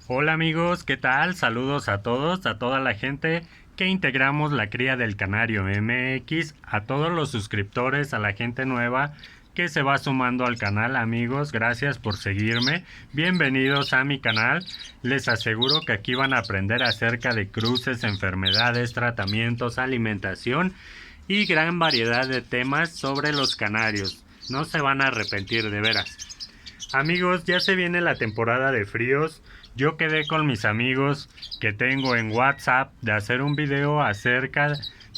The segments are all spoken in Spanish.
Hola amigos, ¿qué tal? Saludos a todos, a toda la gente que integramos la cría del Canario MX, a todos los suscriptores, a la gente nueva que se va sumando al canal. Amigos, gracias por seguirme, bienvenidos a mi canal. Les aseguro que aquí van a aprender acerca de cruces, enfermedades, tratamientos, alimentación y gran variedad de temas sobre los canarios. No se van a arrepentir, de veras. Amigos, ya se viene la temporada de fríos. Yo quedé con mis amigos que tengo en WhatsApp de hacer un video acerca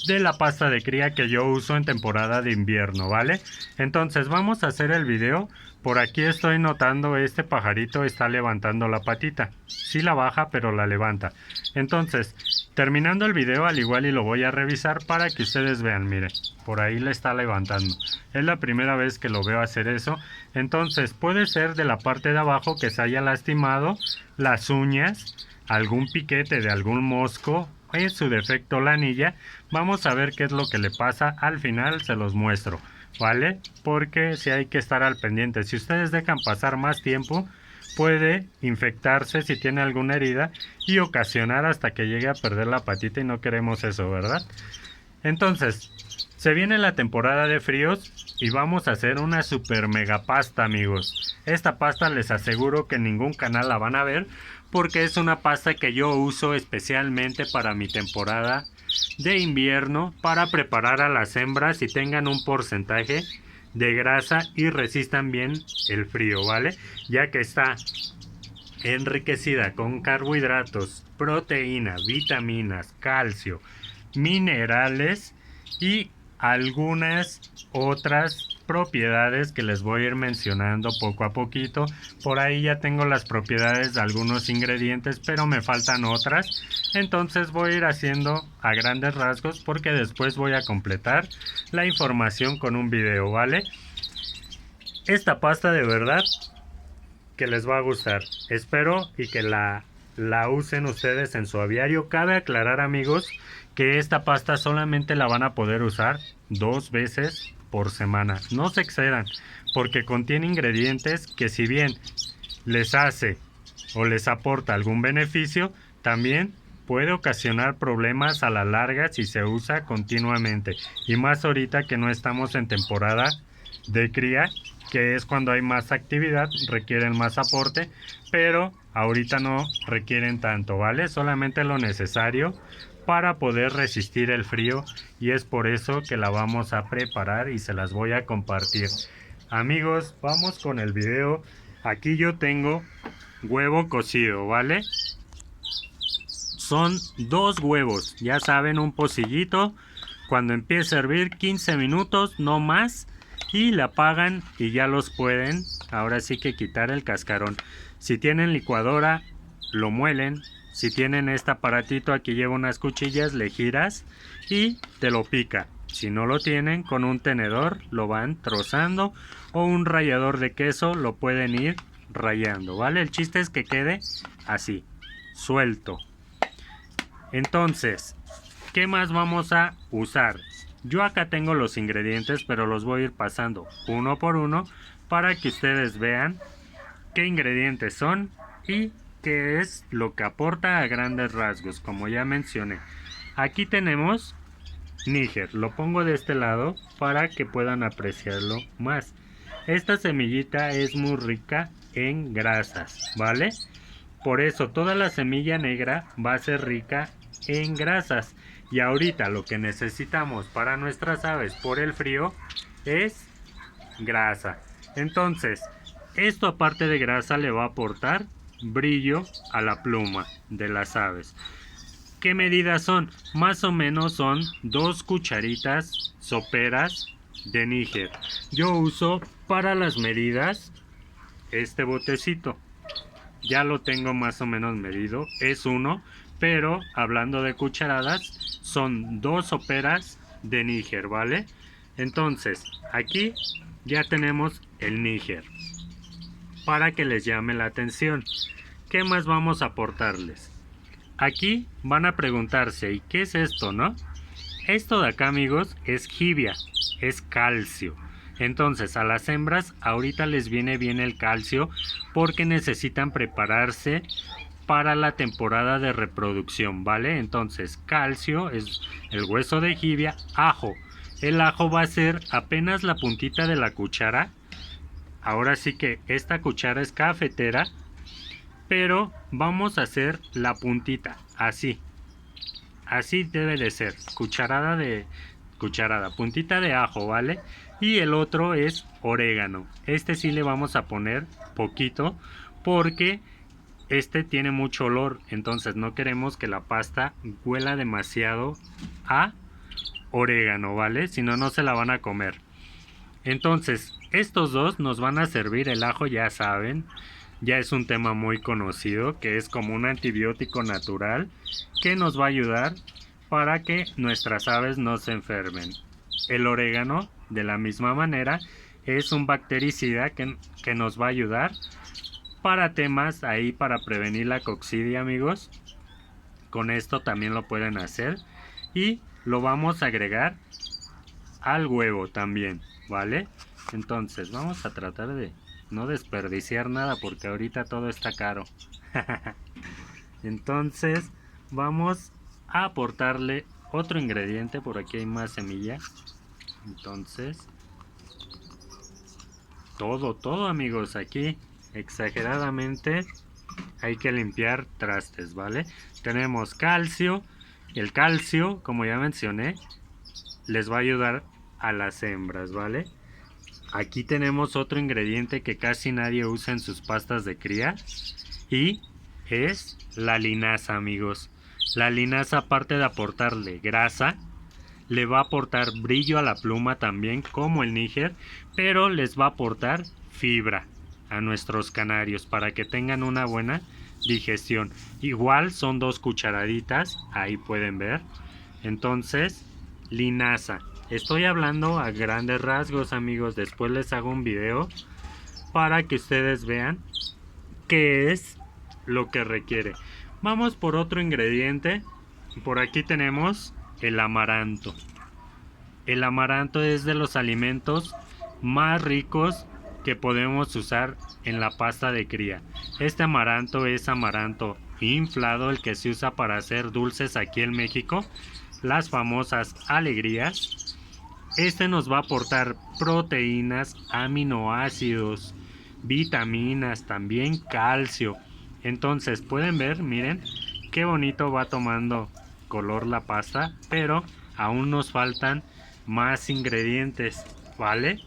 de la pasta de cría que yo uso en temporada de invierno, ¿vale? Entonces vamos a hacer el video. Por aquí estoy notando este pajarito está levantando la patita. Sí la baja, pero la levanta. Entonces, terminando el video, al igual y lo voy a revisar para que ustedes vean, miren, por ahí le está levantando. Es la primera vez que lo veo hacer eso. Entonces puede ser de la parte de abajo que se haya lastimado las uñas, algún piquete de algún mosco, en su defecto la anilla. Vamos a ver qué es lo que le pasa. Al final se los muestro, ¿vale? Porque si hay que estar al pendiente. Si ustedes dejan pasar más tiempo, puede infectarse si tiene alguna herida y ocasionar hasta que llegue a perder la patita, y no queremos eso, ¿verdad? Entonces, se viene la temporada de fríos y vamos a hacer una super mega pasta, amigos. Esta pasta les aseguro que en ningún canal la van a ver porque es una pasta que yo uso especialmente para mi temporada de invierno, para preparar a las hembras y tengan un porcentaje de grasa y resistan bien el frío, ¿vale? Ya que está enriquecida con carbohidratos, proteína, vitaminas, calcio, minerales y algunas otras propiedades que les voy a ir mencionando poco a poquito. Por ahí ya tengo las propiedades de algunos ingredientes, pero me faltan otras. Entonces voy a ir haciendo a grandes rasgos porque después voy a completar la información con un video, ¿vale? Esta pasta de verdad que les va a gustar. Espero y que la usen ustedes en su aviario. Cabe aclarar, amigos, que esta pasta solamente la van a poder usar 2 veces por semana. No se excedan, porque contiene ingredientes que, si bien les hace o les aporta algún beneficio, también puede ocasionar problemas a la larga si se usa continuamente. Y más ahorita que no estamos en temporada de cría, que es cuando hay más actividad, requieren más aporte, pero ahorita no requieren tanto, ¿vale? Solamente lo necesario para poder resistir el frío, y es por eso que la vamos a preparar y se las voy a compartir. Amigos, vamos con el video. Aquí yo tengo huevo cocido, ¿vale? Son 2 huevos, ya saben, un pocillito. Cuando empiece a hervir, 15 minutos, no más, y la apagan y ya los pueden, ahora sí, que quitar el cascarón. Si tienen licuadora, lo muelen. Si tienen este aparatito, aquí lleva unas cuchillas, le giras y te lo pica. Si no lo tienen, con un tenedor lo van trozando, o un rallador de queso lo pueden ir rayando, ¿vale? El chiste es que quede así, suelto. Entonces, ¿qué más vamos a usar? Yo acá tengo los ingredientes, pero los voy a ir pasando uno por uno para que ustedes vean qué ingredientes son y qué es lo que aporta a grandes rasgos, como ya mencioné. Aquí tenemos níger, lo pongo de este lado para que puedan apreciarlo más. Esta semillita es muy rica en grasas, ¿vale? Por eso toda la semilla negra va a ser rica en grasas. Y ahorita lo que necesitamos para nuestras aves por el frío es grasa. Entonces, esto, aparte de grasa, le va a aportar brillo a la pluma de las aves. ¿Qué medidas son? Más o menos son 2 cucharitas soperas de níger. Yo uso para las medidas este botecito. Ya lo tengo más o menos medido, es uno, pero hablando de cucharadas, son 2 soperas de níger, ¿vale? Entonces, aquí ya tenemos el níger, para que les llame la atención. ¿Qué más vamos a aportarles? Aquí van a preguntarse, ¿y qué es esto, no? Esto de acá, amigos, es jibia, es calcio. Entonces, a las hembras ahorita les viene bien el calcio porque necesitan prepararse para la temporada de reproducción, ¿vale? Entonces, calcio es el hueso de jibia, ajo. El ajo va a ser apenas la puntita de la cuchara. Ahora sí que esta cuchara es cafetera, pero vamos a hacer la puntita, así. Así debe de ser, puntita de ajo, ¿vale? Y el otro es orégano. Este sí le vamos a poner poquito porque este tiene mucho olor, entonces no queremos que la pasta huela demasiado a orégano, ¿vale? Si no, no se la van a comer. Entonces, estos dos nos van a servir. El ajo, ya saben, ya es un tema muy conocido, que es como un antibiótico natural que nos va a ayudar para que nuestras aves no se enfermen. El orégano, de la misma manera, es un bactericida que nos va a ayudar para temas ahí, para prevenir la coccidia, amigos. Con esto también lo pueden hacer. Y lo vamos a agregar al huevo también, ¿vale? Entonces vamos a tratar de no desperdiciar nada porque ahorita todo está caro. Entonces vamos a aportarle otro ingrediente. Por aquí hay más semilla. Entonces todo, amigos, aquí exageradamente hay que limpiar trastes, ¿vale? Tenemos calcio. El calcio, como ya mencioné, les va a ayudar a las hembras, ¿vale? Aquí tenemos otro ingrediente que casi nadie usa en sus pastas de cría y es la linaza, amigos. La linaza, aparte de aportarle grasa, le va a aportar brillo a la pluma también, como el níger, pero les va a aportar fibra a nuestros canarios para que tengan una buena digestión. Igual son 2 cucharaditas, ahí pueden ver. Entonces, linaza. Estoy hablando a grandes rasgos, amigos. Después les hago un video para que ustedes vean qué es lo que requiere. Vamos por otro ingrediente. Por aquí tenemos el amaranto. El amaranto es de los alimentos más ricos que podemos usar en la pasta de cría. Este amaranto es amaranto inflado, el que se usa para hacer dulces aquí en México, las famosas alegrías. Este nos va a aportar proteínas, aminoácidos, vitaminas, también calcio. Entonces pueden ver, miren qué bonito va tomando color la pasta, pero aún nos faltan más ingredientes, ¿vale?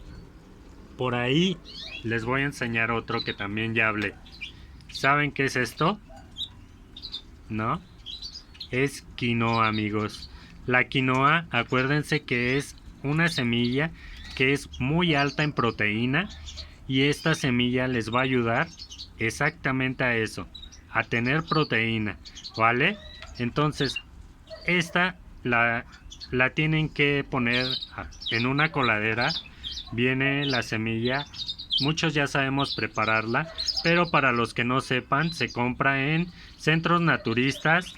Por ahí les voy a enseñar otro que también ya hablé. ¿Saben qué es esto? ¿No? Es quinoa, amigos. La quinoa, acuérdense que es una semilla que es muy alta en proteína y esta semilla les va a ayudar exactamente a eso, a tener proteína, ¿vale? Entonces, esta la tienen que poner en una coladera. Viene la semilla, muchos ya sabemos prepararla, pero para los que no sepan, se compra en centros naturistas.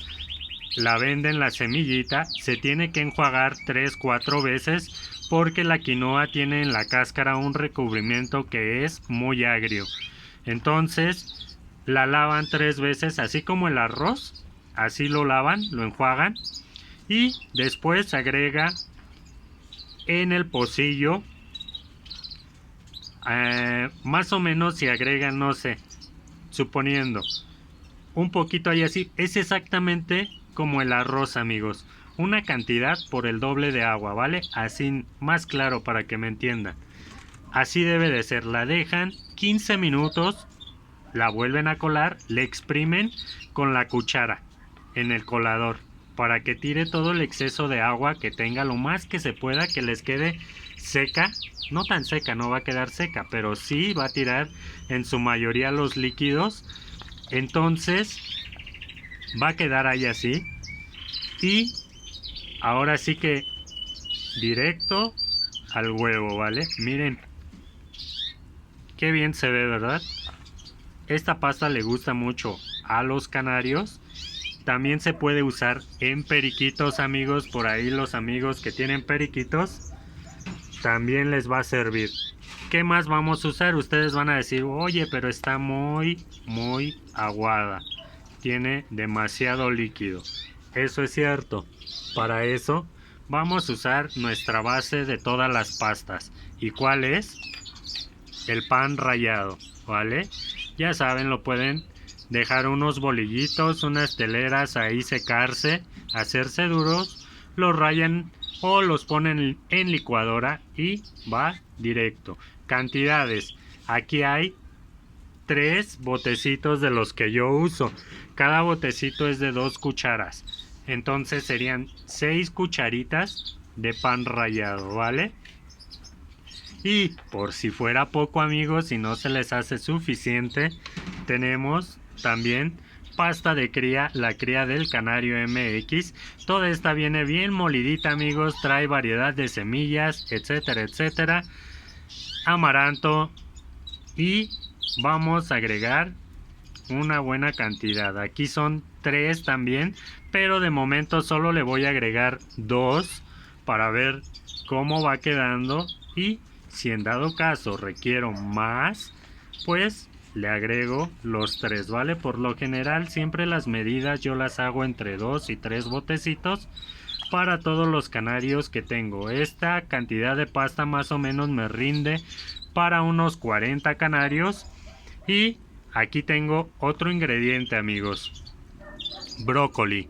La venden la semillita, se tiene que enjuagar 3-4 veces porque la quinoa tiene en la cáscara un recubrimiento que es muy agrio. Entonces la lavan 3 veces, así como el arroz, así lo lavan, lo enjuagan y después se agrega en el pocillo. Más o menos si agregan, no sé, suponiendo un poquito ahí así, es exactamente como el arroz, amigos, una cantidad por el doble de agua, ¿vale? Así más claro para que me entiendan. Así debe de ser. La dejan 15 minutos, la vuelven a colar, le exprimen con la cuchara en el colador para que tire todo el exceso de agua que tenga, lo más que se pueda, que les quede seca. No tan seca, no va a quedar seca, pero sí va a tirar en su mayoría los líquidos. Entonces va a quedar ahí así. Y ahora sí que directo al huevo, ¿vale? Miren qué bien se ve, ¿verdad? Esta pasta le gusta mucho a los canarios. También se puede usar en periquitos, amigos. Por ahí los amigos que tienen periquitos también les va a servir. ¿Qué más vamos a usar? Ustedes van a decir, oye, pero está muy aguada. tiene demasiado líquido. Eso es cierto. Para eso vamos a usar nuestra base de todas las pastas. ¿Y cuál es? El pan rallado, ¿vale? Ya saben, lo pueden dejar unos bolillitos, unas teleras ahí secarse, hacerse duros, los rayan o los ponen en licuadora y va directo. Cantidades. Aquí hay 3 botecitos de los que yo uso. Cada botecito es de 2 cucharas. Entonces serían 6 cucharitas de pan rallado, ¿vale? Y por si fuera poco, amigos, si no se les hace suficiente, tenemos también pasta de cría, la cría del Canario MX. Toda esta viene bien molidita, amigos, trae variedad de semillas, etcétera, etcétera, amaranto, y vamos a agregar una buena cantidad. Aquí son 3 también, pero de momento solo le voy a agregar 2 para ver cómo va quedando, y si en dado caso requiero más, pues le agrego los 3, ¿vale? Por lo general siempre las medidas yo las hago entre 2 y 3 botecitos para todos los canarios que tengo. Esta cantidad de pasta más o menos me rinde para unos 40 canarios. Y aquí tengo otro ingrediente, amigos: brócoli.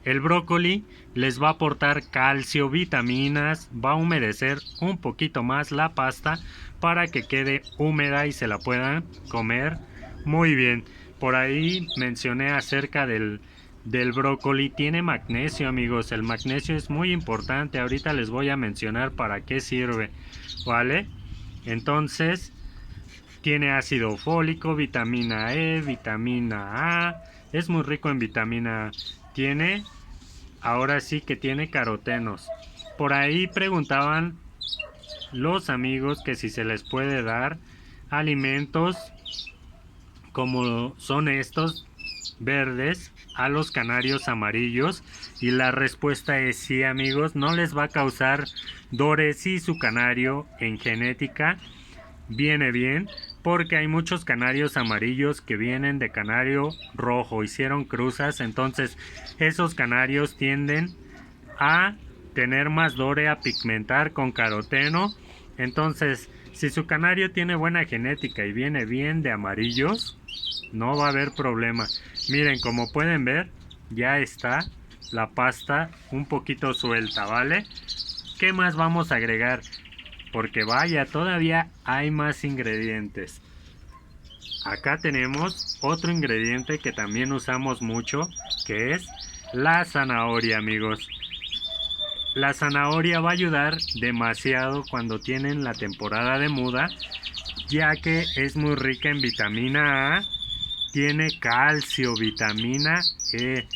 El brócoli les va a aportar calcio, vitaminas, va a humedecer un poquito más la pasta para que quede húmeda y se la puedan comer muy bien. Por ahí mencioné acerca del brócoli. Tiene magnesio, amigos. El magnesio es muy importante. Ahorita les voy a mencionar para qué sirve, ¿vale? Entonces, tiene ácido fólico, vitamina E, vitamina A. Es muy rico en vitamina A. Tiene, ahora sí que tiene carotenos. Por ahí preguntaban los amigos que si se les puede dar alimentos como son estos verdes a los canarios amarillos, y la respuesta es sí, amigos. No les va a causar dores si su canario en genética viene bien, porque hay muchos canarios amarillos que vienen de canario rojo, hicieron cruzas, entonces esos canarios tienden a tener más dore, a pigmentar con caroteno. Entonces, si su canario tiene buena genética y viene bien de amarillos, no va a haber problema. Miren, como pueden ver, ya está la pasta un poquito suelta, ¿vale? ¿Qué más vamos a agregar? Porque vaya, todavía hay más ingredientes. Acá tenemos otro ingrediente que también usamos mucho, que es la zanahoria, amigos. La zanahoria va a ayudar demasiado cuando tienen la temporada de muda, ya que es muy rica en vitamina A, tiene calcio, vitamina E.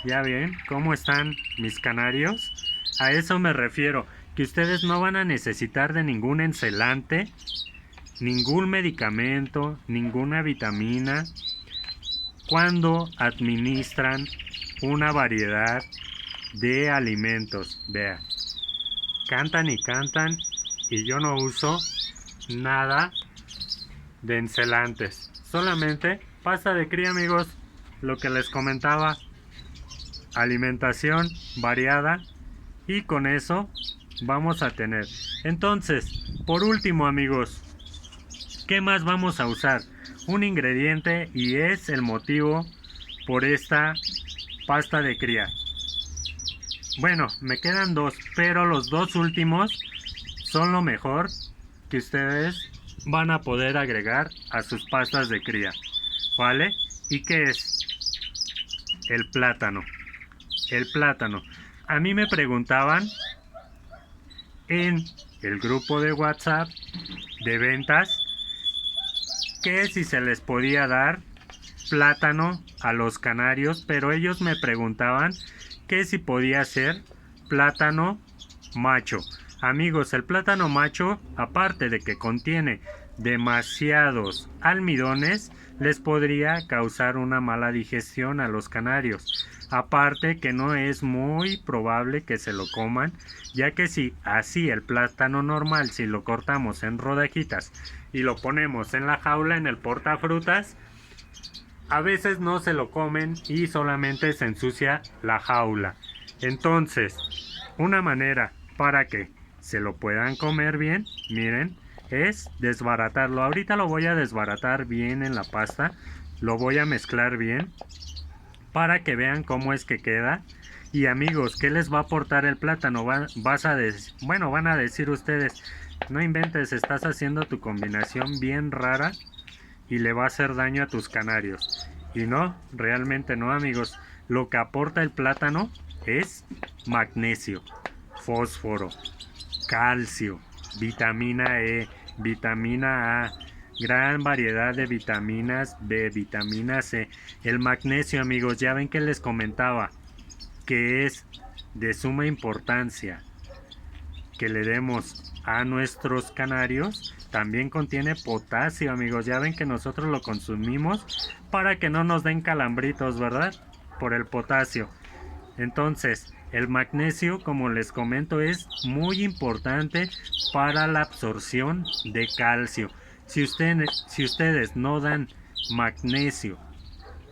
¿Ya ven cómo están mis canarios? A eso me refiero, que ustedes no van a necesitar de ningún encelante, ningún medicamento, ninguna vitamina cuando administran una variedad de alimentos. Vean, cantan y cantan, y yo no uso nada de encelantes, solamente pasta de cría, amigos. Lo que les comentaba, alimentación variada, y con eso vamos a tener. Entonces, por último, amigos, ¿qué más vamos a usar? Un ingrediente, y es el motivo por esta pasta de cría. Bueno, me quedan 2, pero los 2 últimos son lo mejor que ustedes van a poder agregar a sus pastas de cría, ¿vale? ¿Y qué es? El plátano. El plátano. A mí me preguntaban en el grupo de WhatsApp de ventas que si se les podía dar plátano a los canarios, pero ellos me preguntaban que si podía ser plátano macho. Amigos, el plátano macho, aparte de que contiene demasiados almidones, les podría causar una mala digestión a los canarios. Aparte que no es muy probable que se lo coman, ya que si así el plátano normal, si lo cortamos en rodajitas y lo ponemos en la jaula, en el portafrutas, a veces no se lo comen y solamente se ensucia la jaula. Entonces, una manera para que se lo puedan comer bien, miren, es desbaratarlo. Ahorita lo voy a desbaratar bien en la pasta, lo voy a mezclar bien para que vean cómo es que queda. Y amigos, ¿qué les va a aportar el plátano? Van a decir ustedes, no inventes, estás haciendo tu combinación bien rara y le va a hacer daño a tus canarios. Y no, realmente no, amigos. Lo que aporta el plátano es magnesio, fósforo, calcio, vitamina E, vitamina A, gran variedad de vitaminas B, vitamina C. El magnesio, amigos, ya ven que les comentaba que es de suma importancia que le demos a nuestros canarios. También contiene potasio, amigos. Ya ven que nosotros lo consumimos para que no nos den calambritos, ¿verdad? Por el potasio. Entonces, el magnesio, como les comento, es muy importante para la absorción de calcio. Si ustedes no dan magnesio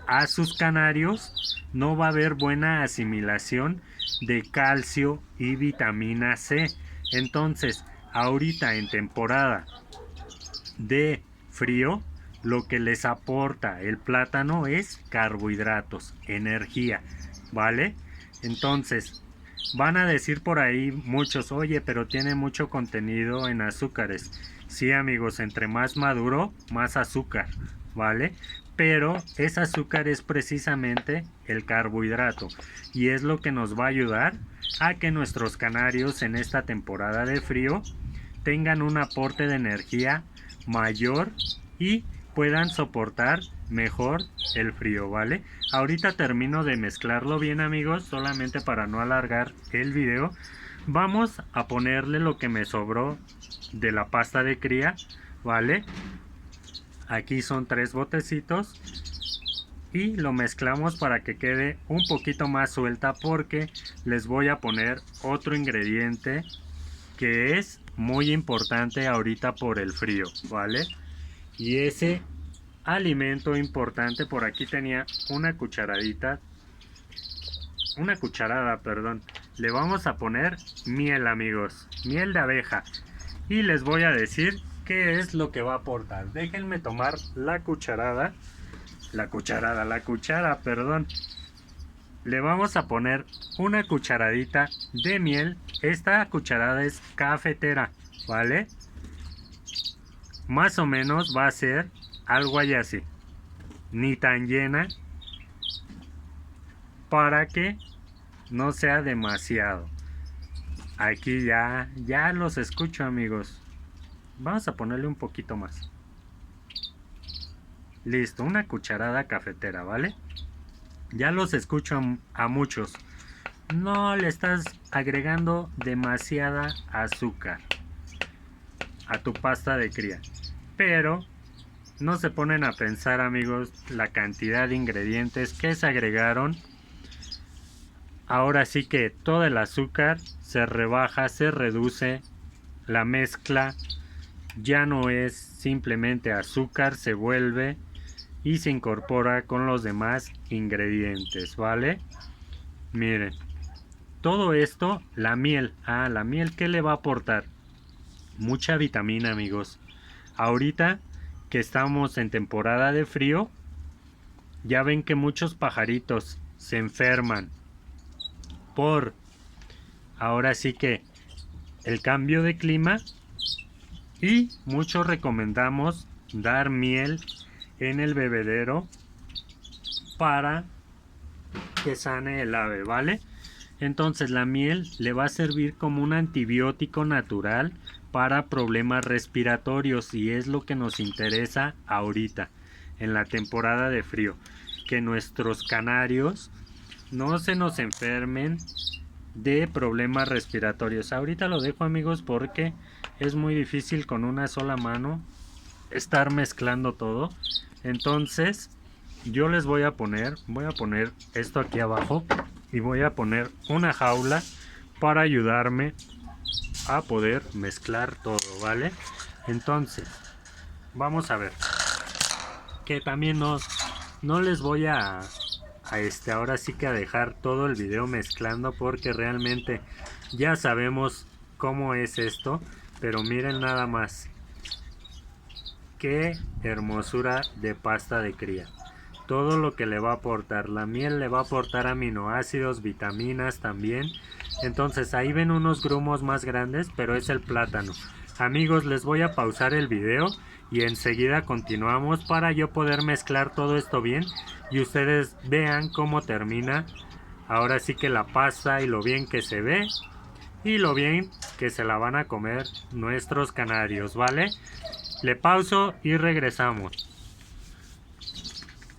a sus canarios, no va a haber buena asimilación de calcio y vitamina C. Entonces, ahorita en temporada de frío, lo que les aporta el plátano es carbohidratos, energía, ¿vale? Entonces, van a decir por ahí muchos, oye, pero tiene mucho contenido en azúcares. Sí, amigos, entre más maduro, más azúcar, ¿vale? Pero ese azúcar es precisamente el carbohidrato y es lo que nos va a ayudar a que nuestros canarios en esta temporada de frío tengan un aporte de energía mayor y puedan soportar mejor el frío, ¿vale? Ahorita termino de mezclarlo bien, amigos, solamente para no alargar el video. Vamos a ponerle lo que me sobró de la pasta de cría, ¿vale? Aquí son 3 botecitos y lo mezclamos para que quede un poquito más suelta, porque les voy a poner otro ingrediente que es muy importante ahorita por el frío, ¿vale? Y ese alimento importante, por aquí tenía una cucharada, perdón. Le vamos a poner miel, amigos, miel de abeja, y les voy a decir qué es lo que va a aportar. Déjenme tomar la cuchara, perdón. Le vamos a poner una cucharadita de miel. Esta cucharada es cafetera, ¿vale? Más o menos va a ser algo así, ni tan llena para que no sea demasiado. Aquí ya los escucho, amigos. Vamos a ponerle un poquito más. Listo, una cucharada cafetera, ¿vale? Ya los escucho a muchos. No le estás agregando demasiada azúcar a tu pasta de cría. Pero no se ponen a pensar, amigos, la cantidad de ingredientes que se agregaron. Ahora sí que todo el azúcar se rebaja, se reduce. La mezcla ya no es simplemente azúcar, se vuelve y se incorpora con los demás ingredientes, ¿vale? Miren, todo esto, la miel. La miel, ¿qué le va a aportar? Mucha vitamina, amigos. Ahorita que estamos en temporada de frío, ya ven que muchos pajaritos se enferman por, ahora sí que, el cambio de clima, y muchos recomendamos dar miel en el bebedero para que sane el ave, ¿vale? Entonces la miel le va a servir como un antibiótico natural para problemas respiratorios, y es lo que nos interesa ahorita en la temporada de frío, que nuestros canarios no se nos enfermen de problemas respiratorios. Ahorita lo dejo, amigos, porque es muy difícil con una sola mano estar mezclando todo. Entonces yo les voy a poner esto aquí abajo y voy a poner una jaula para ayudarme a poder mezclar todo, ¿vale? Entonces vamos a ver que también No les voy a ahora sí que a dejar todo el video mezclando porque realmente ya sabemos cómo es esto, pero miren nada más. Qué hermosura de pasta de cría. Todo lo que le va a aportar. La miel le va a aportar aminoácidos, vitaminas también. Entonces ahí ven unos grumos más grandes, pero es el plátano. Amigos, les voy a pausar el video y enseguida continuamos para yo poder mezclar todo esto bien y ustedes vean cómo termina. Ahora sí que la pasta y lo bien que se ve y lo bien que se la van a comer nuestros canarios, ¿vale? Le pauso y regresamos.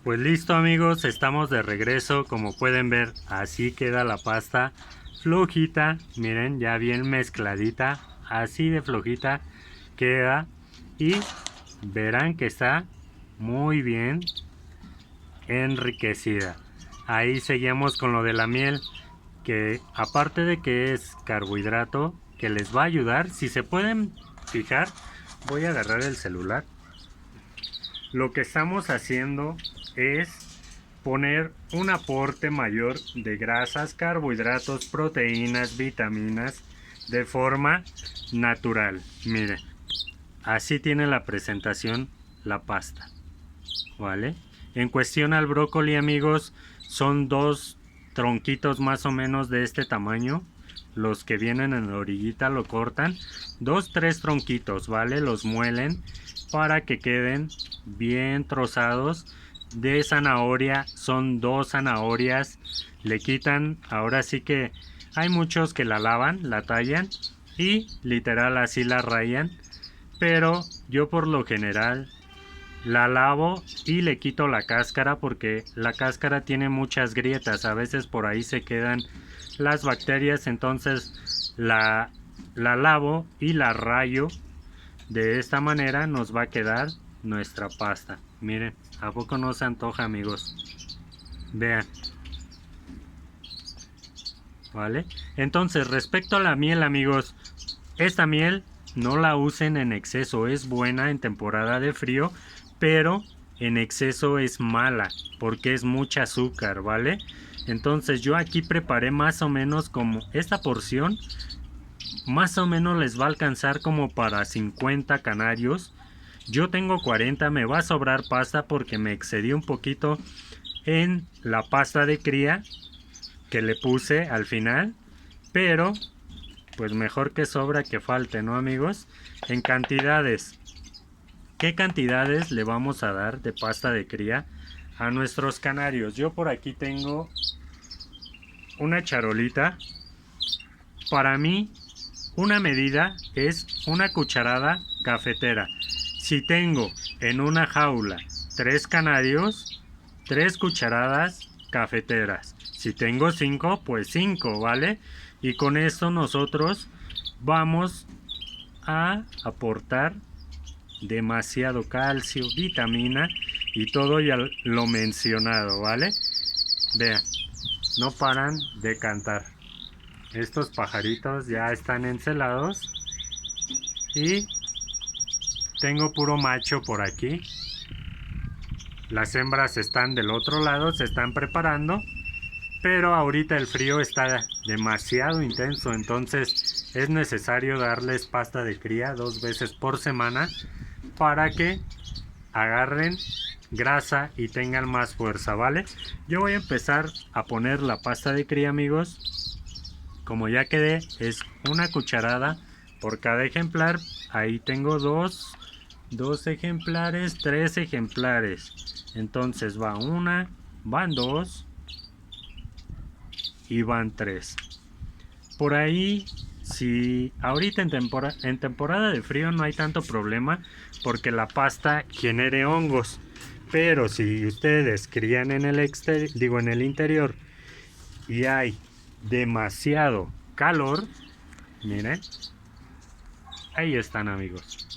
Pues listo amigos, estamos de regreso. Como pueden ver, así queda la pasta flojita. Miren, ya bien mezcladita, así de flojita queda. Y verán que está muy bien enriquecida. Ahí seguimos con lo de la miel, que aparte de que es carbohidrato, que les va a ayudar. Si se pueden fijar, voy a agarrar el celular. Lo que estamos haciendo es poner un aporte mayor de grasas, carbohidratos, proteínas, vitaminas de forma natural. Miren, así tiene la presentación la pasta, ¿vale? En cuestión al brócoli, amigos, son 2 tronquitos más o menos de este tamaño. Los que vienen en la orillita lo cortan, 2-3 tronquitos, ¿vale? Los muelen para que queden bien trozados. De zanahoria son 2 zanahorias, le quitan, ahora sí que hay muchos que la lavan, la tallan y literal así la rayan, pero yo por lo general la lavo y le quito la cáscara porque la cáscara tiene muchas grietas, a veces por ahí se quedan las bacterias, entonces la lavo y la rayo. De esta manera nos va a quedar nuestra pasta. Miren, ¿a poco no se antoja, amigos? Vean. ¿Vale? Entonces, respecto a la miel, amigos, esta miel no la usen en exceso. Es buena en temporada de frío, pero en exceso es mala porque es mucha azúcar, ¿vale? Entonces yo aquí preparé más o menos como esta porción. Más o menos les va a alcanzar como para 50 canarios. Yo tengo 40, me va a sobrar pasta porque me excedí un poquito en la pasta de cría que le puse al final. Pero pues mejor que sobra que falte, ¿no, amigos? En cantidades. ¿Qué cantidades le vamos a dar de pasta de cría a nuestros canarios? Yo por aquí tengo una charolita. Para mí una medida es una cucharada cafetera. Si tengo en una jaula 3 canarios, 3 cucharadas cafeteras. Si tengo 5, pues 5, ¿vale? Y con esto nosotros vamos a aportar demasiado calcio, vitamina y todo ya lo mencionado, ¿vale? Vean, no paran de cantar. Estos pajaritos ya están encelados y tengo puro macho por aquí. Las hembras están del otro lado, se están preparando, pero ahorita el frío está demasiado intenso, entonces es necesario darles pasta de cría 2 veces por semana para que agarren grasa y tengan más fuerza, ¿vale? Yo voy a empezar a poner la pasta de cría, amigos. Como ya quedé, es una cucharada por cada ejemplar. Ahí tengo 2 ejemplares, 3 ejemplares. Entonces va una, van 2 y van 3. Por ahí, si ahorita en temporada de frío no hay tanto problema porque la pasta genere hongos. Pero si ustedes crían en el en el interior y hay demasiado calor, miren, ahí están, amigos.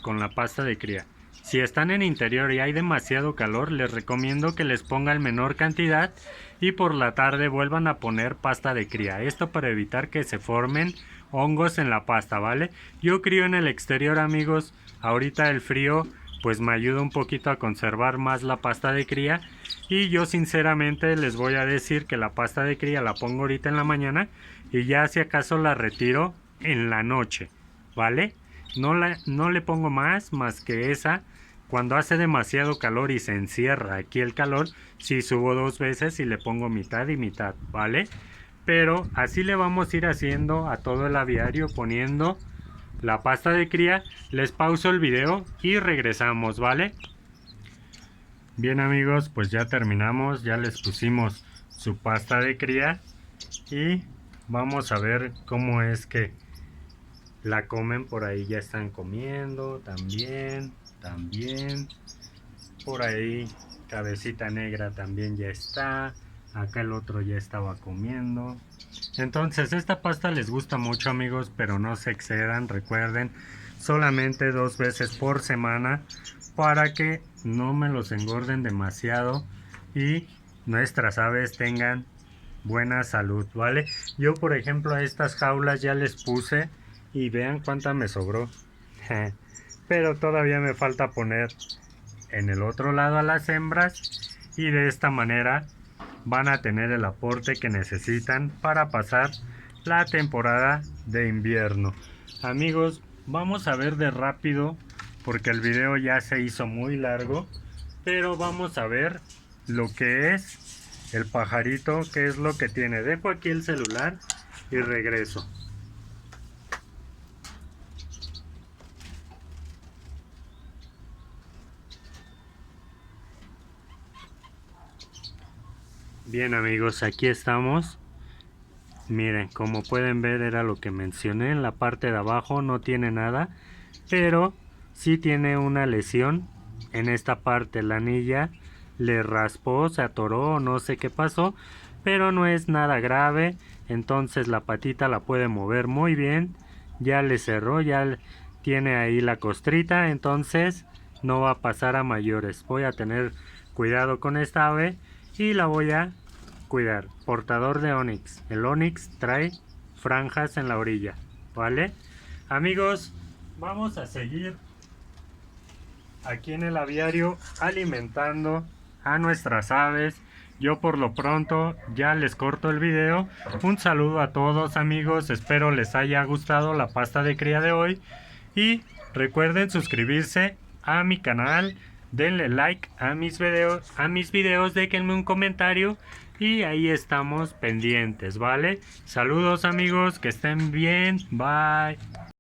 Con la pasta de cría. Si están en interior y hay demasiado calor, les recomiendo que les pongan menor cantidad y por la tarde vuelvan a poner pasta de cría. Esto para evitar que se formen hongos en la pasta, ¿vale? Yo crío en el exterior, amigos. Ahorita el frío pues me ayuda un poquito a conservar más la pasta de cría. Y yo sinceramente les voy a decir que la pasta de cría la pongo ahorita en la mañana y ya si acaso la retiro en la noche, ¿vale? No le pongo más que esa. Cuando hace demasiado calor y se encierra aquí el calor, sí subo 2 veces y le pongo mitad y mitad, ¿vale? Pero así le vamos a ir haciendo a todo el aviario, poniendo la pasta de cría. Les pauso el video y regresamos, ¿vale? Bien, amigos, pues ya terminamos, ya les pusimos su pasta de cría y vamos a ver cómo es que la comen. Por ahí ya están comiendo, también. Por ahí Cabecita Negra también ya está. Acá el otro ya estaba comiendo. Entonces esta pasta les gusta mucho, amigos, pero no se excedan. Recuerden, solamente 2 veces por semana para que no me los engorden demasiado y nuestras aves tengan buena salud, ¿vale? Yo, por ejemplo, a estas jaulas ya les puse y vean cuánta me sobró. Pero todavía me falta poner en el otro lado a las hembras y de esta manera van a tener el aporte que necesitan para pasar la temporada de invierno. Amigos, vamos a ver de rápido porque el video ya se hizo muy largo, pero vamos a ver lo que es el pajarito, qué es lo que tiene. Dejo aquí el celular y regreso. Bien, amigos, aquí estamos. Miren, como pueden ver, era lo que mencioné. En la parte de abajo no tiene nada, pero sí tiene una lesión en esta parte. La anilla le raspó, se atoró, no sé qué pasó, pero no es nada grave. Entonces la patita la puede mover muy bien. Ya le cerró, ya tiene ahí la costrita, entonces no va a pasar a mayores. Voy a tener cuidado con esta ave y la voy a cuidar. Portador de onix. El onix trae franjas en la orilla, ¿vale? Amigos, vamos a seguir aquí en el aviario alimentando a nuestras aves. Yo por lo pronto ya les corto el video. Un saludo a todos, amigos, espero les haya gustado la pasta de cría de hoy y recuerden suscribirse a mi canal, denle like a mis videos, déjenme un comentario y ahí estamos pendientes, ¿vale? Saludos, amigos, que estén bien, bye.